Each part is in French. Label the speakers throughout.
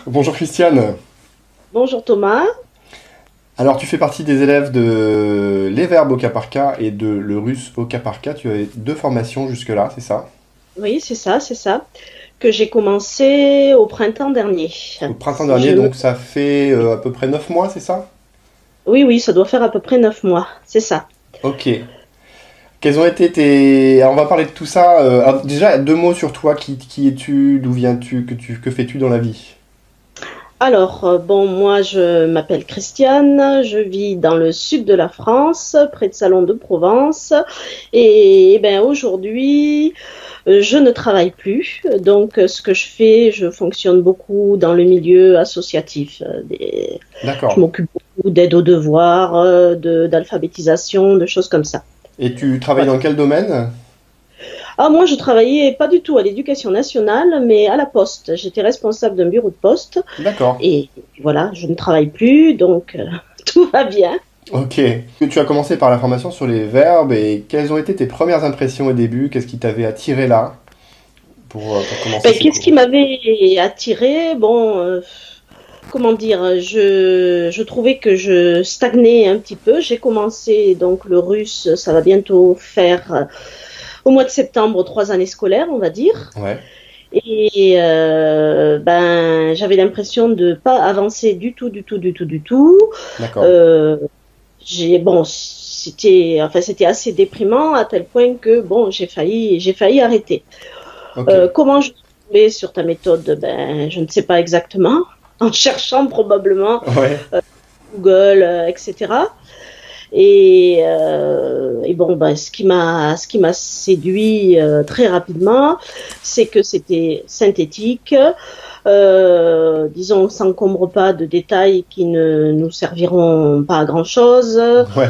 Speaker 1: Bonjour Christiane.
Speaker 2: Bonjour Thomas.
Speaker 1: Alors tu fais partie des élèves de les verbes au cas par cas et de le russe au cas par cas. Tu avais deux formations jusque-là, c'est ça?
Speaker 2: Oui, c'est ça, que j'ai commencé au printemps dernier.
Speaker 1: Au printemps
Speaker 2: Si
Speaker 1: dernier,
Speaker 2: je me...
Speaker 1: donc ça fait à peu près 9 mois, c'est ça?
Speaker 2: Oui, oui, ça doit faire à peu près 9 mois, c'est ça.
Speaker 1: Ok. Quels ont été tes... Alors on va parler de tout ça. Alors, déjà, deux mots sur toi. Qui es-tu? D'où viens-tu? Que fais-tu dans la vie?
Speaker 2: Alors, bon, moi je m'appelle Christiane, je vis dans le sud de la France, près de Salon de Provence, et, ben aujourd'hui je ne travaille plus, donc ce que je fais, je fonctionne beaucoup dans le milieu associatif. Je
Speaker 1: D'accord.
Speaker 2: m'occupe beaucoup d'aide aux devoirs, d'alphabétisation, de choses comme ça.
Speaker 1: Et tu travailles
Speaker 2: Voilà.
Speaker 1: dans quel domaine?
Speaker 2: Ah, moi, je travaillais pas du tout à l'éducation nationale, mais à la poste. J'étais responsable d'un bureau de poste.
Speaker 1: D'accord.
Speaker 2: Et voilà, je ne travaille plus, donc tout va bien.
Speaker 1: Ok. Tu as commencé par la formation sur les verbes et quelles ont été tes premières impressions au début? Qu'est-ce qui t'avait attiré là pour commencer
Speaker 2: Ben,
Speaker 1: ces
Speaker 2: qu'est-ce qui
Speaker 1: cours?
Speaker 2: m'avait attiré? Bon, comment dire, je trouvais que je stagnais un petit peu. J'ai commencé donc le russe, ça va bientôt faire au mois de septembre 3 années scolaires, on va dire.
Speaker 1: Ouais,
Speaker 2: Et ben, j'avais l'impression de pas avancer du tout, du tout, du tout, du tout.
Speaker 1: d'accord.
Speaker 2: Euh, bon, c'était assez déprimant à tel point que bon, j'ai failli arrêter.
Speaker 1: Ok.
Speaker 2: Comment je suis tombée sur ta méthode? Ben, je ne sais pas exactement. En cherchant probablement
Speaker 1: Ouais,
Speaker 2: Google, etc. Et bon, ben, ce qui m'a séduit très rapidement, c'est que c'était synthétique. Disons, on s'encombre pas de détails qui ne nous serviront pas à grand chose.
Speaker 1: ouais.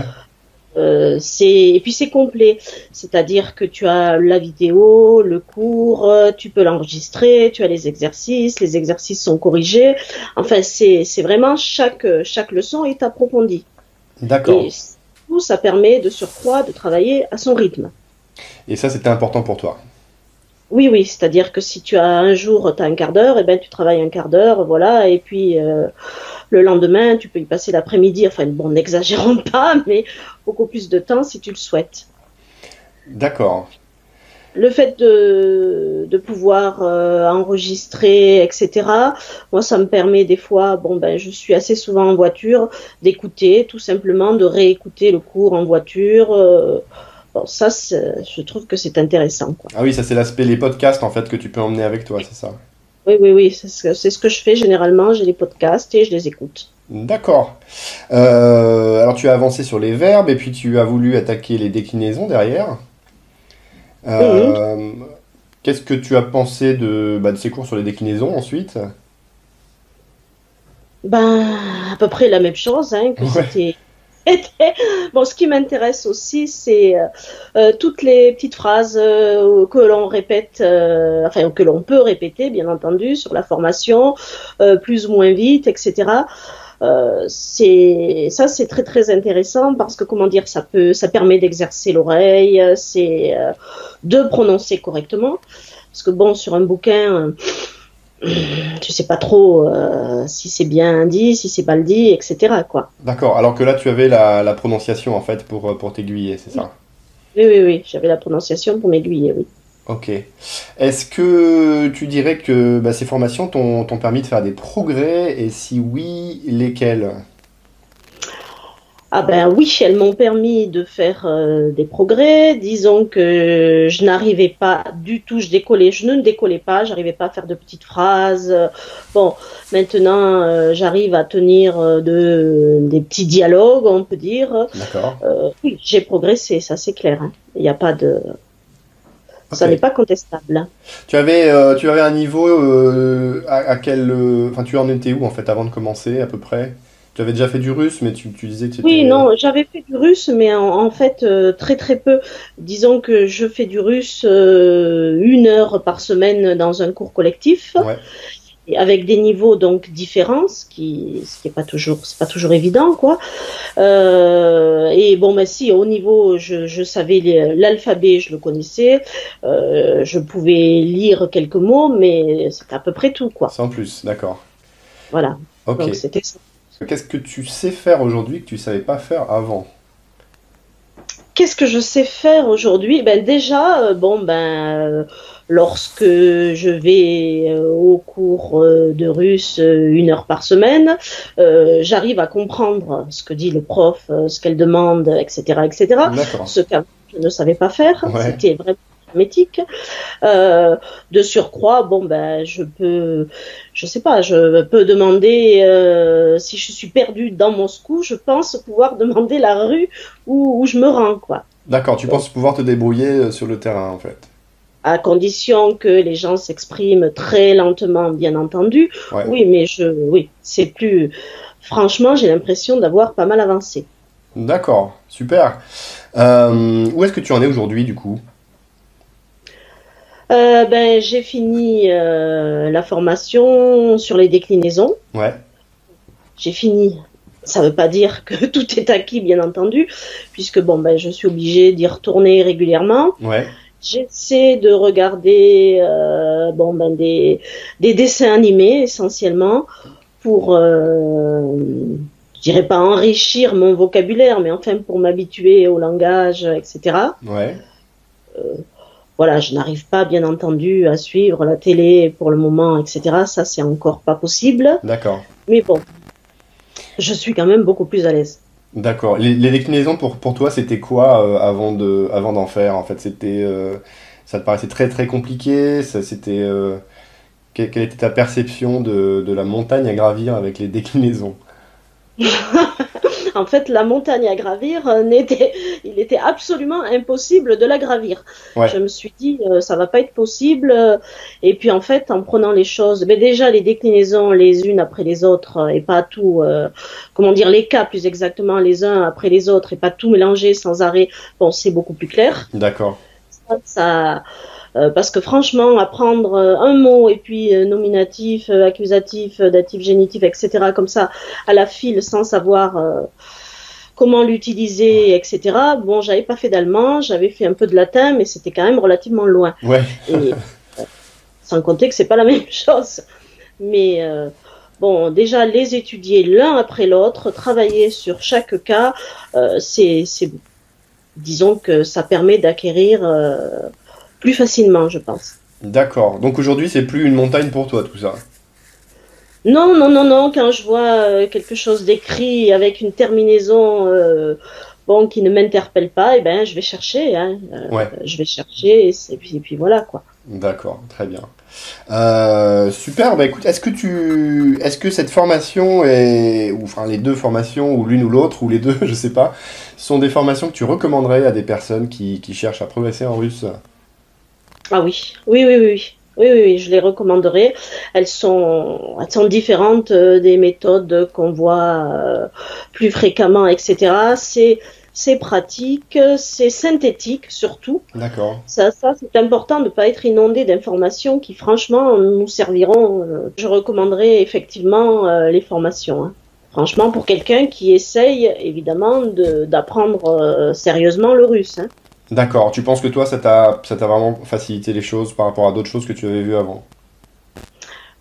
Speaker 2: Et puis c'est complet, c'est-à-dire que tu as la vidéo, le cours, tu peux l'enregistrer, tu as les exercices sont corrigés. Enfin, c'est vraiment chaque leçon est approfondie.
Speaker 1: D'accord.
Speaker 2: Et tout ça permet de surcroît de travailler à son rythme.
Speaker 1: Et ça, c'était important pour toi.
Speaker 2: Oui, oui, c'est-à-dire que si tu as un jour, tu as un quart d'heure, et ben tu travailles un quart d'heure, voilà, et puis le lendemain, tu peux y passer l'après-midi, enfin bon, n'exagérons pas, mais beaucoup plus de temps si tu le souhaites.
Speaker 1: D'accord.
Speaker 2: Le fait de pouvoir enregistrer, etc., moi, ça me permet des fois, bon, ben, je suis assez souvent en voiture, d'écouter, tout simplement, de réécouter le cours en voiture. Bon, ça, je trouve que c'est intéressant, quoi.
Speaker 1: Ah oui, ça c'est l'aspect les podcasts en fait que tu peux emmener avec toi, c'est ça.
Speaker 2: Oui, oui, oui, c'est ce que je fais généralement. J'ai les podcasts et je les écoute.
Speaker 1: D'accord. Alors tu as avancé sur les verbes et puis tu as voulu attaquer les déclinaisons derrière.
Speaker 2: Mhm.
Speaker 1: Euh, Qu'est-ce que tu as pensé de ces cours sur les déclinaisons ensuite?
Speaker 2: Ben, à peu près la même chose, hein, que
Speaker 1: Ouais,
Speaker 2: c'était. Bon, ce qui m'intéresse aussi, c'est toutes les petites phrases que l'on répète, enfin que l'on peut répéter, bien entendu, sur la formation, plus ou moins vite, etc. C'est très très intéressant parce que comment dire, ça permet d'exercer l'oreille, c'est de prononcer correctement. Parce que bon, sur un bouquin, tu sais pas trop si c'est bien dit, si c'est mal dit, etc. quoi.
Speaker 1: d'accord. Alors que là tu avais la prononciation en fait pour t'aiguiller, c'est
Speaker 2: Oui,
Speaker 1: ça?
Speaker 2: oui, oui, j'avais la prononciation pour m'aiguiller, oui.
Speaker 1: Ok. Est-ce que tu dirais que ces formations t'ont permis de faire des progrès et si oui, lesquels?
Speaker 2: Ah ben oui, elles m'ont permis de faire des progrès. Disons que je n'arrivais pas du tout, je ne décollais pas, j'arrivais pas à faire de petites phrases. Bon, maintenant j'arrive à tenir des petits dialogues, on peut dire.
Speaker 1: D'accord.
Speaker 2: Oui, j'ai progressé, ça c'est clair, hein. Il n'y a pas de,
Speaker 1: Ok.
Speaker 2: ça n'est pas contestable, hein.
Speaker 1: Tu avais un niveau à quel... Enfin, tu en étais où en fait avant de commencer à peu près? Tu avais déjà fait du russe, mais tu disais que
Speaker 2: Oui,
Speaker 1: c'était...
Speaker 2: non, j'avais fait du russe, mais en fait, très très peu. Disons que je fais du russe 1 heure par semaine dans un cours collectif,
Speaker 1: Ouais,
Speaker 2: et avec des niveaux donc différents, ce qui est pas toujours évident, quoi. Et bon, ben si, au niveau, je savais l'alphabet, je le connaissais, je pouvais lire quelques mots, mais c'est à peu près tout, quoi.
Speaker 1: sans plus, d'accord.
Speaker 2: Voilà.
Speaker 1: Ok.
Speaker 2: Donc c'était ça.
Speaker 1: Qu'est-ce que tu sais faire aujourd'hui que tu savais pas faire avant?
Speaker 2: Qu'est-ce que je sais faire aujourd'hui? Ben déjà, lorsque je vais au cours de russe 1 heure par semaine, j'arrive à comprendre ce que dit le prof, ce qu'elle demande, etc., etc.
Speaker 1: D'accord.
Speaker 2: Ce qu'avant je ne savais pas faire,
Speaker 1: Ouais.
Speaker 2: c'était vraiment hermétique. De surcroît, bon ben je sais pas, je peux demander si je suis perdue dans Moscou, je pense pouvoir demander la rue où je me rends, quoi.
Speaker 1: D'accord, tu
Speaker 2: Donc,
Speaker 1: penses pouvoir te débrouiller sur le terrain en fait.
Speaker 2: à condition que les gens s'expriment très lentement, bien entendu.
Speaker 1: Ouais.
Speaker 2: Oui, mais oui, c'est plus. Franchement, j'ai l'impression d'avoir pas mal avancé.
Speaker 1: D'accord, super. Où est-ce que tu en es aujourd'hui du coup?
Speaker 2: Ben, j'ai fini la formation sur les déclinaisons.
Speaker 1: Ouais.
Speaker 2: J'ai fini. Ça ne veut pas dire que tout est acquis, bien entendu, puisque bon, ben, je suis obligée d'y retourner régulièrement.
Speaker 1: Ouais.
Speaker 2: J'essaie de regarder des dessins animés essentiellement pour, je dirais pas enrichir mon vocabulaire, mais enfin pour m'habituer au langage, etc.
Speaker 1: Ouais.
Speaker 2: Voilà, je n'arrive pas, bien entendu, à suivre la télé pour le moment, etc. Ça, c'est encore pas possible.
Speaker 1: D'accord.
Speaker 2: Mais bon, je suis quand même beaucoup plus à l'aise.
Speaker 1: D'accord. Les déclinaisons pour toi, c'était quoi avant d'en faire? En fait, ça te paraissait très très compliqué. Quelle était ta perception de la montagne à gravir avec les déclinaisons?
Speaker 2: En fait, la montagne à gravir, il était absolument impossible de la gravir.
Speaker 1: Ouais.
Speaker 2: Je me suis dit, ça va pas être possible. Et puis en fait, en prenant les choses, mais déjà les déclinaisons les unes après les autres et pas tout, comment dire, les cas plus exactement les uns après les autres et pas tout mélanger sans arrêt. Bon, c'est beaucoup plus clair.
Speaker 1: D'accord.
Speaker 2: Ça, parce que franchement, apprendre un mot et puis nominatif, accusatif, datif, génitif, etc. comme ça à la file sans savoir comment l'utiliser, etc. Bon, j'avais pas fait d'allemand, j'avais fait un peu de latin, mais c'était quand même relativement loin.
Speaker 1: Ouais.
Speaker 2: Et sans compter que c'est pas la même chose. Mais bon, déjà les étudier l'un après l'autre, travailler sur chaque cas, disons que ça permet d'acquérir plus facilement, je pense.
Speaker 1: D'accord. Donc aujourd'hui, c'est plus une montagne pour toi, tout ça.
Speaker 2: Non, non, non, non, quand je vois quelque chose d'écrit avec une terminaison bon, qui ne m'interpelle pas, eh ben, je vais chercher, hein,
Speaker 1: Ouais.
Speaker 2: je vais chercher, et puis voilà, quoi.
Speaker 1: D'accord. Très bien. Super. Bah écoute, est-ce que cette formation ou enfin les deux formations, ou l'une ou l'autre, ou les deux, je sais pas, sont des formations que tu recommanderais à des personnes qui cherchent à progresser en russe?
Speaker 2: Ah oui, oui, oui, oui, oui. Oui, oui, oui, je les recommanderais. Elles sont différentes des méthodes qu'on voit plus fréquemment, etc. C'est pratique, c'est synthétique surtout.
Speaker 1: D'accord.
Speaker 2: Ça c'est important de ne pas être inondé d'informations qui, franchement, nous serviront. Je recommanderais effectivement les formations, hein. Franchement, pour quelqu'un qui essaye, évidemment, d'apprendre sérieusement le russe, hein.
Speaker 1: D'accord. Tu penses que toi, ça t'a vraiment facilité les choses par rapport à d'autres choses que tu avais vues avant?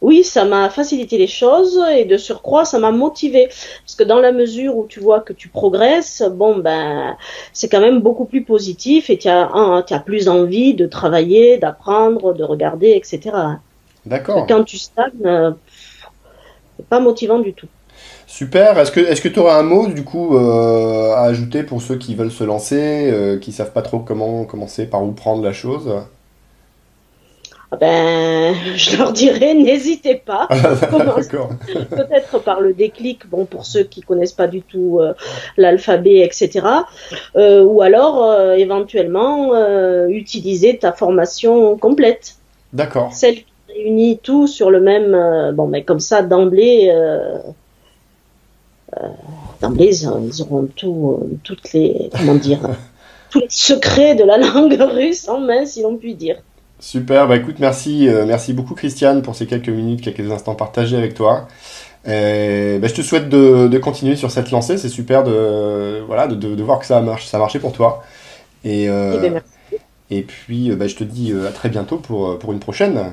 Speaker 2: Oui, ça m'a facilité les choses et de surcroît, ça m'a motivé. Parce que dans la mesure où tu vois que tu progresses, bon, ben, c'est quand même beaucoup plus positif et tu as plus envie de travailler, d'apprendre, de regarder, etc. Parce que
Speaker 1: D'accord.
Speaker 2: quand tu stagnes, c'est pas motivant du tout.
Speaker 1: Super. Est-ce que tu aurais un mot du coup à ajouter pour ceux qui veulent se lancer, qui savent pas trop comment commencer, par où prendre la chose?
Speaker 2: Ah ben, je leur dirais, n'hésitez pas. Commencez
Speaker 1: D'accord.
Speaker 2: peut-être par le déclic, bon, pour ceux qui connaissent pas du tout l'alphabet, etc. Ou alors, éventuellement, utiliser ta formation complète.
Speaker 1: D'accord.
Speaker 2: Celle qui réunit tout sur le même... bon, mais comme ça, d'emblée, ils auront toutes les... Comment dire? Tous les secrets de la langue russe en main, si l'on peut dire.
Speaker 1: Super. Bah écoute, merci beaucoup Christiane pour ces quelques minutes, quelques instants partagés avec toi. Bah, je te souhaite de continuer sur cette lancée. C'est super voilà, de voir que ça a marché pour toi. Et,
Speaker 2: Eh
Speaker 1: euh,
Speaker 2: bien, merci.
Speaker 1: et puis, bah, je te dis à très bientôt pour une prochaine.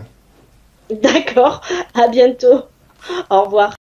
Speaker 2: D'accord, à bientôt. Au revoir.